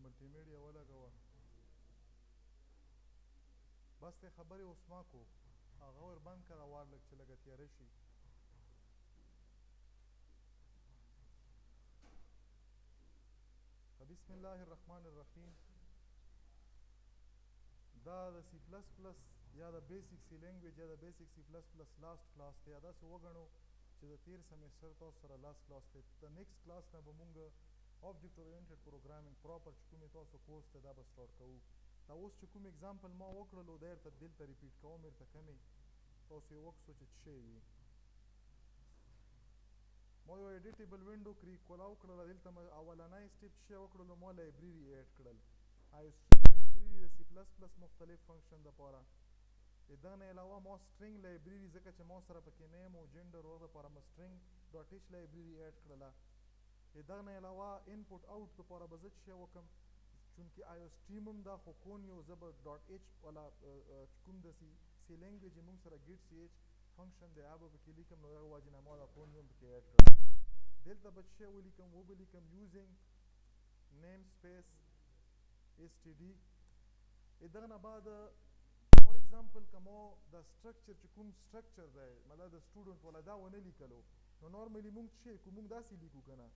ملټي میډیا ولګوه بس ته خبرې اوس ما کو هغه ور بند کړه وار لږ چې لږه تیاره شي بسم الله الرحمن الرحیم دا د سی پلس پلس یا د بیسک سی لینګویج یا د بیسک سی پلس پلس لاست کلاس دی یا داسې وګڼو چې د تیر سمیسټر تاسو سره لاست کلاس دی د نیکسټ کلاس نه به مونږ object oriented programming proper چې کومې تاسو کورس ته دا به سټارټ کوو دا اوس چې کوم اگزامپل ما وکړلو دا درته دلته ریپیټ کوم درته کمې تاسو یې وکړو چې څه شی وي ما یو ایډیټیبل وینډو کلاو کړله دلته اولنی سټیپ چې وکړلو ما لایبرري ایډ کړل لایبرري د سی پلس پلس مختلف فنکشن دپاره د دغه نه علاوه ما سټرینګ لایبرري ځکه چې ما سره پکې نیم او جنډر او دپاره ما سټرینګ ډاټ ایچ لایبرري ایډ کړله د دغه نه علاوه انپوټ آوټ دپاره به زه څه شی وکړم چونکې آیو سټریم هم دا خو کون یو زه به ډاټ ایچ والا کوم د سی لینګویج یې مونږ سره ګیټ سی ایچ فنکشن دی هغه به پکې لیکم نو هغه وجې نه ما دا کون هم پکې ایډ کړم دلته به څه شی ولیکم وبه لیکم یوزینګ نیم سپیس ایس ټي ډي دغه نه بعد فار ایگزامپل که ما دا سټرکچر چې کوم سټرکچر دی مطلب د سټوډنټ والا دا ونه لیکلو نو نارملي مونږ څه کو مونږ داسې لیکو که نه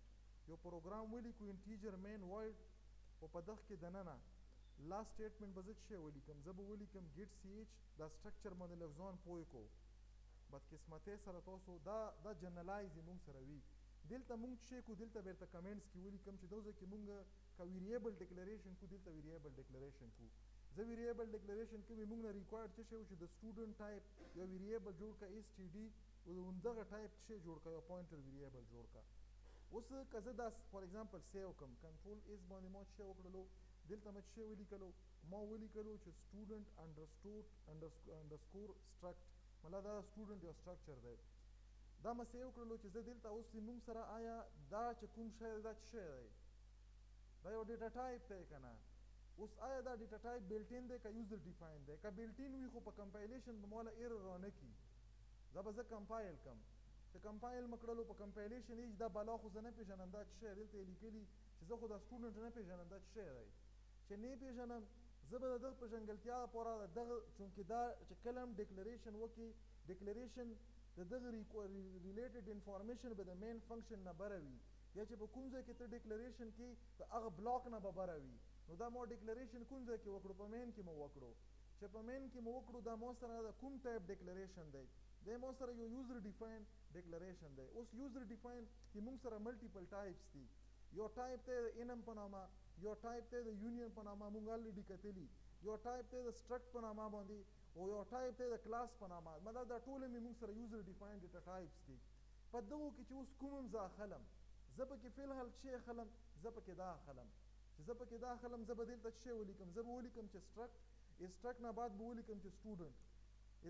یو پروګرام ولیکو انټیجر مین وایډ او په دغه کې دننه لاست سټیټمنټ به زه څه شی ولیکم زه به ولیکم ګیټ سی ایچ دا سټرکچر باندې لږ ځان پوه کو بدقسمتۍ سره تاسو دا جنرلایز یې مونږ سره وي دلته مونږ څه کو دلته بیرته کمنټس کې ولیکم چې دوزه کې مونږ که ویریبل ډیکلریشن کو دلته ویریبل ډیکلریشن کو زه ویریبل ډیکلریشن کې مونږ نه ریکوایرډ څه شی و چې د سټوډنټ ټایپ یو ویریبل جوړ کړه ایس ټي ډي او دغه ټایپ څه جوړ کړه یو پوینټر ویریبل جوړ کړه اوس که زه دا فار ایگزامپل سیو کړم کنټرول ایس باندې ما څه وکړلو دلته ما څه ولیکلو ما ولیکلو چې سټوډنټ انډرسکور سټرکټ مطلب دا سټوډنټ یو سټرکچر دی دا ما سیو کړلو چې زه دلته اوس مونږ سره آیا دا چې کوم شی دا څه شی دی دا یو ډیټا ټایپ دی که نه اوس آیا دا ډیټا ټایپ بلټین دی که یوزر ډیفاین دی که بلټین وي خو په کمپایلیشن به ماله ایرر رانه کي دا به زه کمپایل کړم چې کمپایل مې کړلو په کمپایلیشن ایج دا بلا خو زه نه پېژنم دا څه شی دلته یې لیکلي چې زه خو دا سټوډنټ نه پېژنم دا څه شی دی چې نه پېژنم زه به د دغه پېژنګلتیا لپاره د دغه چونکې دا چې کله هم ډیکلریشن وکړي ډیکلریشن د دغه ریلیټډ انفارمیشن به د مین فنکشن نه بره وي یا چې په کوم ځای کې ته ډیکلریشن کې د هغه بلاک نه به بره وي نو دا ما ډیکلریشن کوم ځای کې وکړو په مین کې مو وکړو چې په مین کې مو وکړو دا ما سره د کوم ټایپ ډیکلریشن دی دا ما سره یو یوزر ډیفاین ډیکلریشن دی اوس یوزر ډیفاین کې موږ سره ملټیپل ټایپس دي یو ټایپ دی د انم په نامه یو ټایپ دی د یونین په نامه موږ الریډي کتلي یو ټایپ دی د سټرکټ په نامه باندې او یو ټایپ دی د کلاس په نامه مطلب دا ټول مې موږ سره یوزر ډیفاین ډیټا ټایپس دي په دغو کې چې اوس کوم هم زه اخلم زه پکې فی الحال څه اخلم زه پکې دا اخلم چې زه پکې دا اخلم زه به دلته څه ولیکم زه به ولیکم چې سټرکټ نه بعد به ولیکم چې سټوډنټ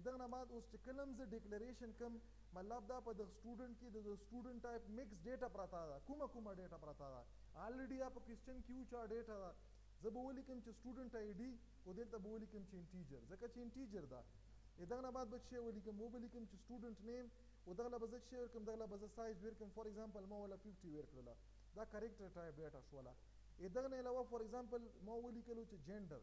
دغه نه بعد اوس چې کله هم زه ډیکلریشن کوم مطلب دا په دغه سټوډنټ کې د سټوډنټ ټایپ مکس ډیټا پرته ده کومه ډیټا پرته ده الریډي یا په کوېسچن کې چا ډیټا ده زه به ولیکم چې سټوډنټ آی ډي او دلته به ولیکم چې انټیجر ځکه چې انټیجر ده دغه نه بعد به څه ولیکم ولیکم چې سټوډنټ نیم او دغه به زه څه ورکړم دغه به زه سایز ورکړم فار ایگزامپل ما ولا 50 ورکړله دا کریکټر ټایپ ډیټا شوله دغه نه علاوه فار ایگزامپل ما ولیکلو چې جنډر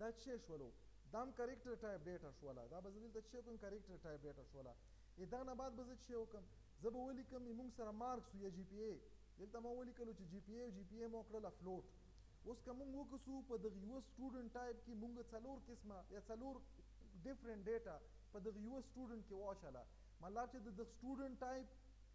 دا څه شولو دا هم کریکټر ټایپ ډیټا شوله دا به زه دلته څه وکړم کریکټر ټایپ ډیټا شوله دغه نه بعد به زه څه وکړم زه به ولیکم موږ سره مارکس یا جی پی ای دلته ما ولیکلو چې جی پی ای ما کړله فلوټ اوس که موږ وکړو په دغه یو سټوډنټ ټایپ کې موږ څلور قسمه یا څلور ډیفرنٹ ډیټا په دغه یو سټوډنټ کې واچله مطلب چې د سټوډنټ ټایپ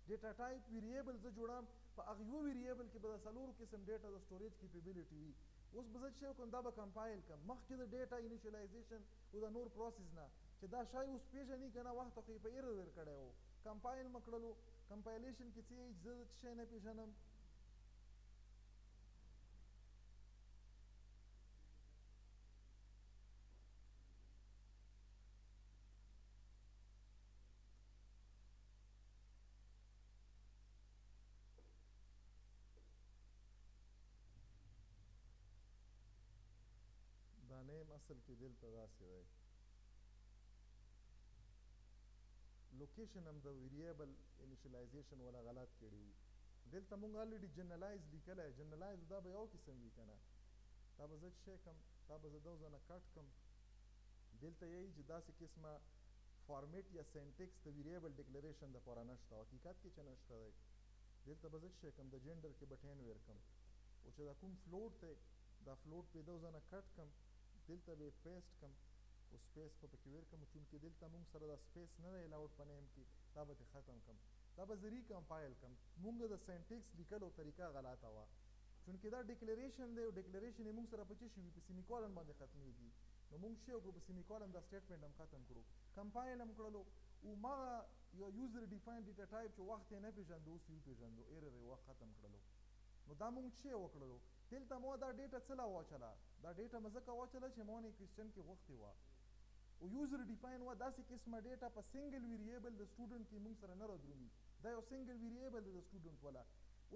ډیټا ټایپ ویریبل زه جوړم په هغه یو ویریبل کې به د څلورو قسم ډیټا د سټوریج کیپیبلیټي وي اوس به زه څه وکړم دا به کمپایل کړم مخکې د ډیټا انیشیلایزیشن او د نور پروسس نه چې دا شی اوس پېژني که نه وخت خو یې په ایرر ورکړی و کمپایل مې کړلو کمپایلیشن کې څه زه څه شی نه پېژنم دا نیم اصل کې دلته داسې دی لوکیشن هم د ویریبل انیشیلایزیشن ولا غلط کړي وو دلته مونږ الریډي جنرلایز لیکلی جنرلایز دا به یو قسم وي که نه دا به زه څه کم دا به زه 2 نه کټ کم دلته یې چې داسې قسمه فارمیټ یا سینټیکس د ویریبل ډیکلریشن دپاره نشته حقیقت کې چې نشته دی دلته به زه څه کم د جنډر کې به 10 ور کم او چې دا کوم فلوټ دی دا فلوټ په 2 نه کټ کم دلته به پیسټ کم او سپیس په پکې ور کم چونکې دلته موږ سره دا سپیس نه دی الاؤډ په نیم کې دا به ختم کم دا به زه ریکمپایل کم موږ د سینټیکس لیکلو طریقه غلطه وه چونکې دا ډیکلریشن دی او ډیکلریشن یې موږ سره په څه شي وي په سیمیکولن باندې ختمیږي نو موږ څه وکړو په سیمیکولن دا سټیټمنټ هم ختم کړو کمپایل هم کړلو او مغه یو یوزر ډیفاینډ ډیټا ټایپ چې وخت یې نه پېژندو اوس یې وپېژندو ایرر یې وخت ختم کړلو نو دا موږ څه وکړلو دلته مو دا ډیټا څه لا واچله دا ډیټا مې ځکه واچله چې مو نه کوېسچن کې غوښتې وه او یوزر ډیفاین وه داسې قسمه ډیټا په سنګل ویریبل د سټوډنټ کې موږ سره نه رادرومي دا یو سنګل ویریبل دی د سټوډنټ والا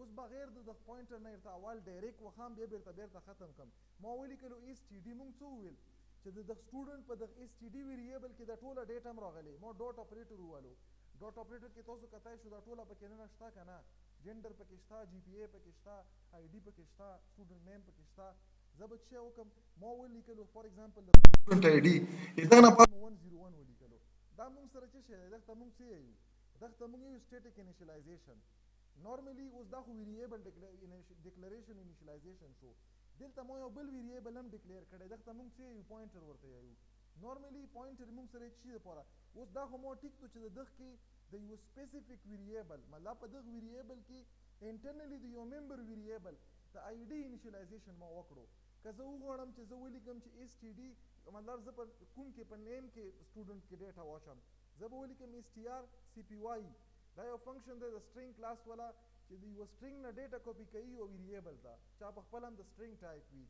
اوس بغیر د پوینټر نه ورته اول ډایرکټ وخام بیا بیرته ختم کم ما ولیکلو ایس ټي ډي موږ څه وویل چې د سټوډنټ په دغه ایس ټي ډي ویریبل کې دا ټوله ډیټا هم راغلی ما ډاټ اپریټر ووالو ډاټ اپریټر کې تاسو کتای شو دا ټوله پکې نه شته که نه جنډر پکې شته جی پی ای پکې شته آی ډي پکې شته سټوډنټ نیم پکې شته زه به څه وکړم ما ولیکلو فار ایگزامپل د سټوډنټ آی ډي دا نه پات 101 ولیکلو دا موږ سره څه شی دی دغه موږ څه یو دغه موږ یو سټیټیک انیشلایزیشن نورملی اوس دا خو ویریبل ډیکلریشن انیشلایزیشن شو دلته مو یو بل ویریبل هم ډیکلیئر کړی دغه موږ څه یو پوینټر ورته یو نورملی پوینټر موږ سره چی لپاره اوس دا خو مو ټیک تو چې دغه کې د یو سپیسیفیک ویریبل مطلب په دغه ویریبل کې انټرنلی د یو ممبر ویریبل د آی ډي انیشلایزیشن ما وکړو که زه وغواړم چې زه ولیکم چې ایس ټي ډي مطلب زه په کوم کې په نیم کې سټوډنټ کې ډیټا واچم زه به ولیکم ایس ټي آر سی پی واي دا یو فنکشن دی د سټرینګ کلاس والا چې د یو سټرینګ نه ډیټا کاپي کوي او ویریبل ته چا په خپل هم د سټرینګ ټایپ وي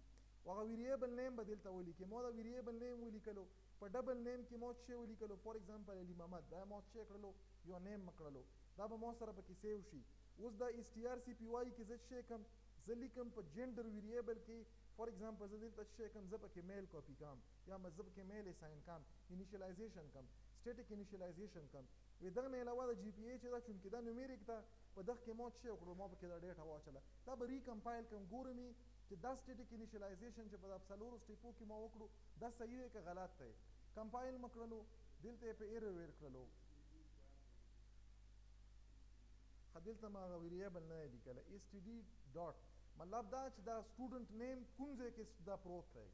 هغه ویریبل نیم به دلته ولیکي ما دا ویریبل نیم ولیکلو په ډبل نیم کې ما څه ولیکلو فار ایگزامپل علي محمد دا ما څه کړلو یو نیم مکړلو دا به ما سره پکې سیو شي اوس دا ایس ټي آر سی پی واي کې زه څه کم زه لیکم په جنډر ویریبل کې فار ایگزامپل زه دلته څه کم زه پکې میل کاپي کم یا زه پکې میل اساین کم انیشلایزیشن کم سټیټیک انیشلایزیشن کم وی دغه نه علاوه د جی پی ای چې دا چونکې دا نومیریک ته په دغه کې ما څه وکړو ما پکې دا ډیټا واچله دا به ریکمپایل کم ګورم چې دا سټیټیک انیشلایزیشن چې په دا څلورو سټیپو کې ما وکړو دا صحیح دی که غلط دی کمپایل مې کړلو دلته یې په ایرر ویر کړلو دلته ما هغه ویریبل نه دی لیکلی ایس ټي ډي ډاټ مطلب دا چې دا سټوډنټ نیم کوم ځای کې دا پروت دی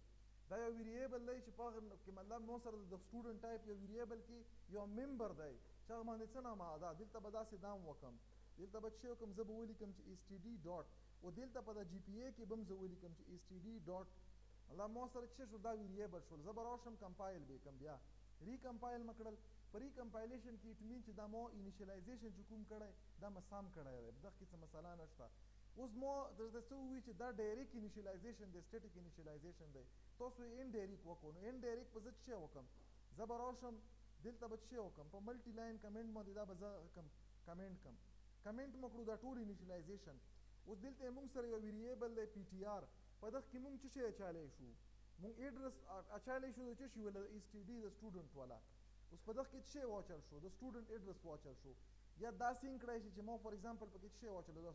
دا یو ویریبل دی چې په هغه کې مطلب مو سره د سټوډنټ ټایپ یو ویریبل کې یو ممبر دی چې هغه باندې څه نامه ده دلته به داسې دام وکم دلته به څه وکم زه به ولیکم چې ایس ټي ډي ډاټ او دلته په د جی پی ای کې به هم زه ولیکم چې ایس ټي ډي ډاټ مطلب مو سره څه شو دا ویریبل شول زه به راشم کمپایل به کم بیا ریکمپایل مې کړل په ریکمپایلیشن کې اټ مین چې دا مو انیشلایزیشن چې کوم کړی دا مې سم کړی دی دغه کې څه مسله نشته اوس مو درته څه ووایي چې دا ډایرکټ انیشلایزیشن دی سټیټیک انیشلایزیشن دی تاسو یې انډایرکټ وکړو نو انډایرکټ به زه څه وکړم زه به راشم دلته به څه وکړم په ملټي لاین کمنټ باندې دا به زه کمنټ کم کمنټ مو کړو دا ټول انیشلایزیشن اوس دلته موږ سره یو ویریبل دی پی ټي آر په دغه کې موږ څه شی اچولی شو موږ ایډرس اچولی شو د څه شي ولا ایس ټي ډي د سټوډنټ والا اوس په دغه کې څه واچل شو د سټوډنټ ایډرس واچل شو یا داسې کړی شي چې ما فار ایگزامپل پکې څه واچلو دا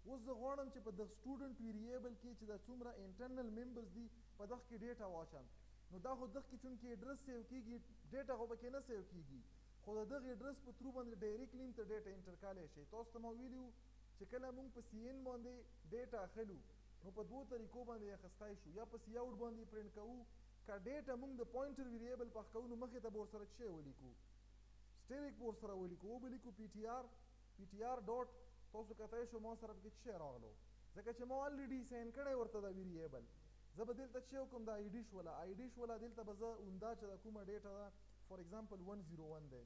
اوس زه غواړم چې په د سټوډنټ ویریبل کې چې دا څومره انټرنل ممبرز دي په دغه کې ډیټا واچم نو دا خو دغه کې چونکې ایډرس سیو کېږي ډیټا خو پکې نه سیو کېږي خو د دغه ایډرس په تھرو باندې ډایرکټلی ته ډیټا انټر کولی شي تاسو ته ما ویلي چې کله موږ په سی ان باندې ډیټا اخلو نو په دوو طریقو باندې اخیستی شو یا په سی اوټ باندې پرنټ کوو که ډیټا موږ د پوینټر ویریبل پخ کوو نو مخې ته به ورسره څه ولیکو سټیریک به ورسره ولیکو ولیکو پی ټي آر ډاټ تاسو کتای شو ما سره پکې څه راغلو ځکه چې ما الریډي سین کړی ورته دا ویریبل زه به دلته څه وکړم دا آی ډي شوله دلته به زه عمده چې دا کومه ډیټا ده فار ایگزامپل 101 دی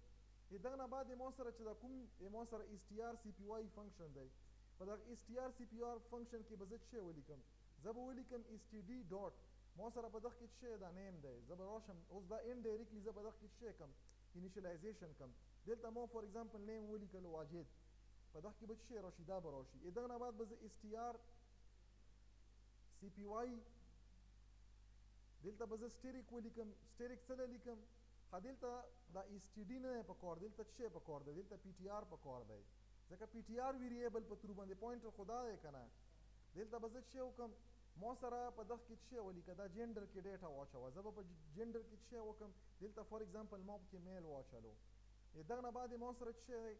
دغه نه بعد ما سره چې دا کوم ما سره ایس ټي آر سی پی واي فنکشن دی په دغه ایس ټي آر سی پی آر فنکشن کې به زه څه ولیکم زه به ولیکم ایس ټي ډي ډاټ ما سره په دغه کې څه دا نیم دی زه به راشم اوس دا انډایرکټلی زه په دغه کې څه کم انیشلایزیشن کم دلته ما فار ایگزامپل نیم ولیکلو واجد په دغه کې به څه راشي دا به راشي دغه نه بعد به زه ایس ټي آر سی پی واي دلته به زه سټیریک ولیکم سټیریک څه لیکم دلته دا ایس ټي ډي نه په کار دلته څه په کار دی دلته پی ټي آر په کار دی ځکه پی ټي آر ویریبل په تھرو باندې پوینټر خدا دی که نه دلته به زه څه وکړم ما سره په دغه کې څه ولیکه دا جنډر کې ډیټا واچوه زه به په جنډر کې څه وکم دلته فار ایگزامپل ما پکې میل واچلو دغه نه بعد ما سره څه دی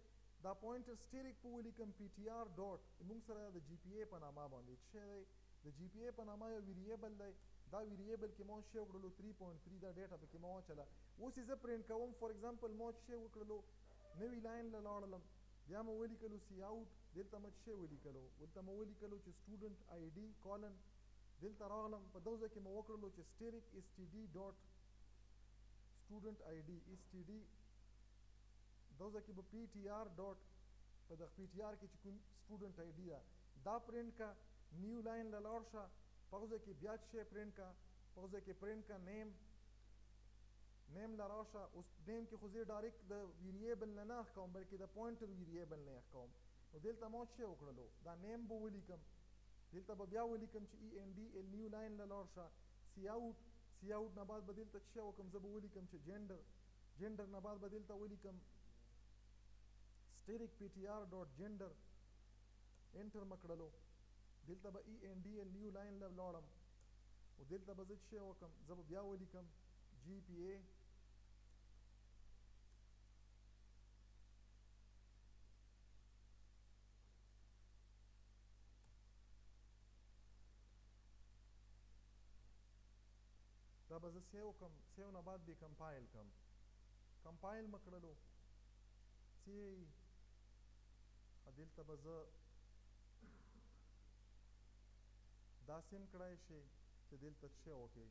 دا پوینټر سټیریک په ولیکم پی ټي آر ډاټ موږ سره د جی پی ای په نامه باندې څه دی د جی پی ای په نامه یو ویریبل دی دا ویریبل کې ما څه وکړلو 3.3 دا ډیټا پکې ما واچله اوس یې زه پرینټ کوم فار ایگزامپل ما څه وکړلو نوی لاین له لاړلم بیا مو ولیکلو سی آوټ دلته مو څه ولیکلو دلته مو ولیکلو چې سټوډنټ آی ډي کالن دلته راغلم په دغه ځای کې مو وکړلو چې سټیریک اس ټي ډي ډاټ سټوډنټ آی ډي اس ټي ډي دغه ځای کې به پی ټي آر ډاټ په دغه پی ټي آر کې چې کوم سټوډنټ آی ډي ده دا پرینټ کا نیو لاین له لاړ شه په هغه ځای کې بیا څه پرینټ کا په هغه ځای کې پرینټ کا نیم له راشه اوس نیم کې خو زه ډایرکټ د ویریبل نه اخکوم بلکې د پوینټر ویریبل نه اخکوم نو دلته ما څه وکړلو دا نیم به ولیکم دلته به بیا ولیکم چې ای ان ډي ال نیو لاین له لاړ شه سی آوټ نه بعد به دلته څه وکم زه به ولیکم چې جنډر نه بعد به دلته ولیکم سټیریک پی ټي آر ډاټ جنډر انټر مکړلو دلته به ای ان ډي ال نیو لاین له لاړم او دلته به زه څه وکم زه به بیا ولیکم جی پی ای دا به زه سیو کم سیو نه بعد به کمپایل کم کمپایل مکړلو سی دلته به زه دا سیم کړای شي چې دلته څه وکړي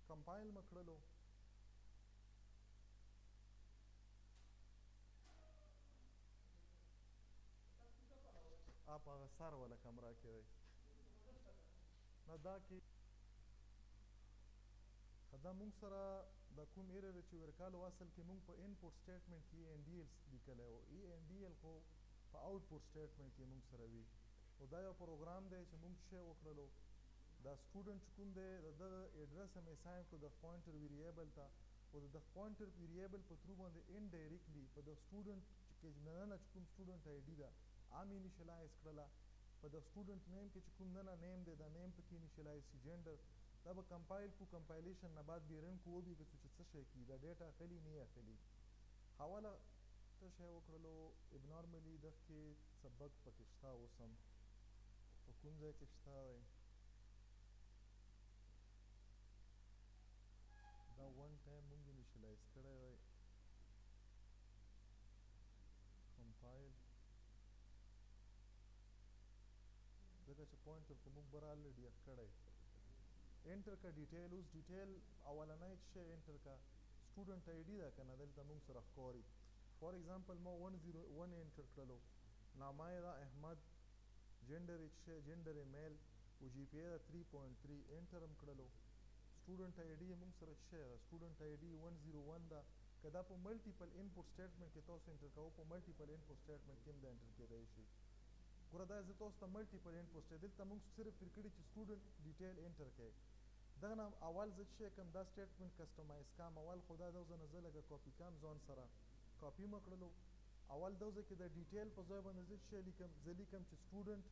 کمپایل مکړلو آپ هغه سر ولا کمره کې دی نه دا کې دا مونږ سره د کوم ایرر چې ورکالو اصل کې مونږ په انپوټ سټیټمنټ کې ان ډي ایل لیکلی و ای ان ډي ایل خو په آوټپوټ سټیټمنټ کې مونږ سره وي او دا یو پروګرام دی چې مونږ څه وکړلو دا سټوډنټ چې کوم دی د دغه ایډرس هم اساین کړو د پوینټر ویریبل ته او د پوینټر ویریبل په تھرو باندې انډایرکټلی په د سټوډنټ کې نننه چې کوم سټوډنټ آی ډي ده عام انیشلایز کړله په د سټوډنټ نیم کې چې کوم ننه نیم دی دا نیم پکې انیشلایز شي جنډر دا به کمپایل کو کمپایلیشن نه بعد بیرن کو وبېږي چې څه شی کي دا ډیټا اخلي نه اخلي حواله څه شی وکړلو ابنارملي دغه کې څه بګ پکې شته اوس هم په کوم ځای کې شته دی دا ون ټایم مونږ انیشلایز کړی دی کمپایل ځکه چې پوینټر خو موږ بر آلریډي اخ کړی انټر کا ډیټیل اوس ډیټیل اولنی شی انټر کا سټوډنټ آی ډي ده که نه دلته موږ سره ښکاري فار ایگزامپل ما 101 انټر کړلو نامه یې ده احمد جنډر یې شی جنډر یې میل او جی پی ای ده 3.3 انټر هم کړلو سټوډنټ آی ډي موږ سره شی ده سټوډنټ آی ډي 101 ده که دا په ملټیپل انپوټ سټیټمنټ کې تاسو انټر کوو په ملټیپل انپوټ سټیټمنټ کې هم دا انټر کېدای شي ګوره دا زه تاسو ته ملټیپل انپوټ دلته موږ صرف فکر کړي چې سټوډنټ ډیټیل انټر کړئ دغه نه اول زه څه کوم دا سټیټمنټ کسټمایز کوم اول خو دا دغه نه زه لږه کاپي کوم ځان سره کاپي مې کړلو اول دغه کې د ډیټیل په ځای باندې زه څه لیکم زه لیکم چې سټوډنټ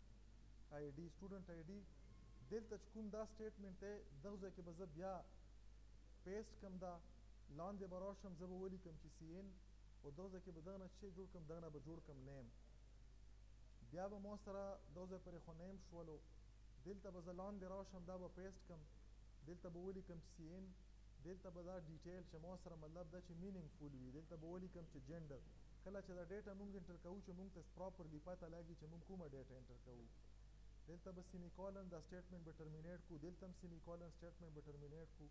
آی ډي دلته چې کوم دا سټیټمنټ دی دغه ځای کې به زه بیا پیسټ کوم دا لاندې به راشم زه به ولیکم چې سی ان او دغه ځای کې به دغه نه څه جوړ کړم دغه نه به جوړ کړم نیم بیا به ما سره دغه ځای پورې خو نیم شولو دلته به زه لاندې راشم دا به پیسټ کړم دلته به ولیکم سی ان دلته به دا ډیټیل چې ما سره مطلب دا چې مینینګ فول وي دلته به ولیکم چې جنډر کله چې دا ډیټا مونږ انټر کوو چې مونږ ته پراپرلی پته لګي چې مونږ کومه ډیټا انټر کوو دلته به سیمی کولن دا سټیټمنټ به ټرمینیټ کو دلته هم سیمی کولن سټیټمنټ به ټرمینیټ کو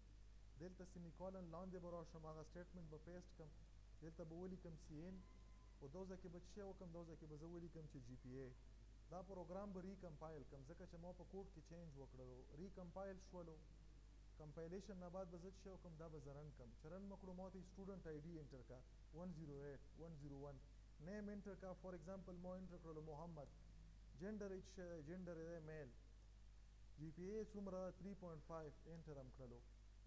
دلته سیمی کولن لاندې به راشم هغه سټیټمنټ به پیسټ کړم دلته به ولیکم سی ان او دغه ځای کې به څه وکړم دغه ځای کې به زه ولیکم چې جی پی ای دا پروګرام به ریکمپایل کړم ځکه چې ما په کوډ کې چینج وکړلو ریکمپایل شولو کمپایلیشن نه بعد به زه څه وکړم دا به زه رن کړم چې رن مې کړو ما ته سټوډنټ آی ډي انټر کا 101 نیم انټر کا فار ایگزامپل ما انټر کړلو محمد جنډر یې میل جی پی ای څومره 3.5 انټر هم کړلو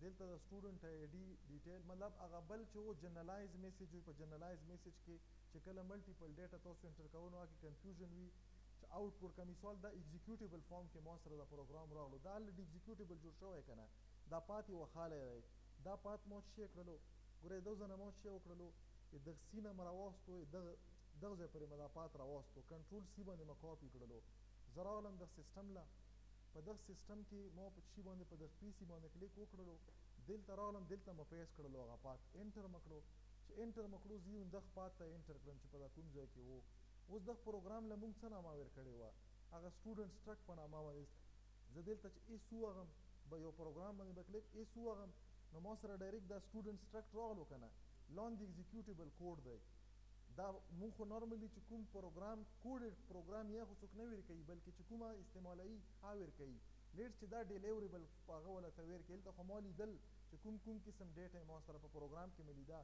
دلته د سټوډنټ آی ډي ډیټیل مطلب هغه بل چې و جنرلایز میسج وي په جنرلایز میسج کې چې کله ملټیپل ډیټا تاسو انټر کوئ نو هغه کې کنفیوژن وي چې آوټپوټ که مثال دا ایگزیکیوټیبل فارم کې ما سره د پروګرام راغلو دا الریډي ایگزیکیوټیبل جوړ شوی که نه دا پات یې وخالی دی دا پات ما څه شی کړلو ګورئ دغه ځای نه ما څه شی وکړلو دغه سی نه مې راواخیستو دغه ځای پورې مې دا پات راواخیستو کنټرول سی باندې مې کاپي کړلو زه راغلم دغه سیسټم له په دغه سیسټم کې ما په شي باندې په دغه پی سي باندې کلیک وکړلو دلته راغلم دلته مې پیسټ کړلو هغه پات انټر مې کړو چې انټر مې کړو زه یې دغه پات ته انټر کړم چې په دا کوم ځای کې و اوس دغه پروګرام له موږ څه نامه ورکړې وه هغه سټوډنټ سټرک په نامه باندې زه دلته چې ایس ووهغم به یو پروګرام باندې به کلیک ایس ووهغم نو ما سره ډایرکټ دا سټوډنټ سټرکټ راغلو که نه لاندې ایگزیکیوټیبل کوډ دی دا مونږ خو نارملي چې کوم پروګرام کوډ پروګرام یا خو څوک نه ویر کوي بلکې چې کومه استعمالوي هغه ویر کوي لیټ چې دا ډیلیوریبل هغه ولا ته ویر کوي دلته خو ما لیدل چې کوم قسم ډیټا ما سره په پروګرام کې مې لیده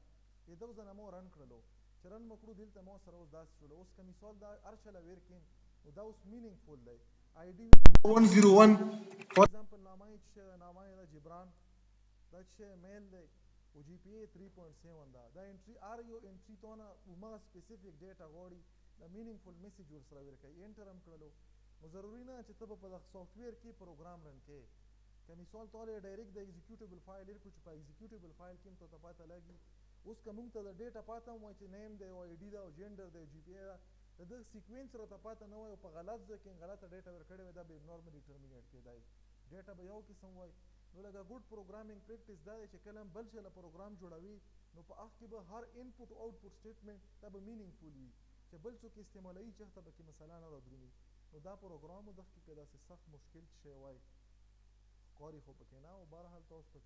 دغه ځای نه ما رن کړلو چې رن مې کړو دلته ما سره اوس داسې شول اوس که مثال دا هر چله ویر کړم نو دا اوس مینینګ فول دی آی ډي 101 فار ایگزامپل نامه یې چې نامه یې ده جبران دا چې میل دی او جی پی ای 3.7 دا انټري هر یو انټري تونه همغه سپیسیفیک ډیټا غواړي دا مینینګ فول میسج ورسره ور کوي انټر هم کړلو نو ضروري نه چې ته به په دغه سافټویر کې پروګرام رن کې که مثال ته ډایرکټ د ایگزیکیوټیبل فایل لري چې په ایگزیکیوټیبل فایل کې هم ته پاته لګي اوس که موږ ته د ډیټا پاته هم وایي چې نیم دی او آی ډي ده او جینډر دی او جی پی ای ده د دغه سیکوینس راته پاته نه وایي او په غلط ځای کې غلطه ډیټا ورکړې وي دا به نارملي ټرمینیټ کېدای ډیټا به یو قسم وایي نو لکه ګډ پروګرامینګ پریکټس دا دی چې کله هم بل شی له پروګرام جوړوي نو په هغه کې به هر انپوټ او آوټپوټ سټیټمنټ دا به مینینګ فول وي چې بل څوک استعمالوي چې هغه پکې مثلا نه رادرومي نو دا پروګرام دغه کې که داسې سخت مشکل شی وای ښکاري خو پکې نه او بهرحال تاسو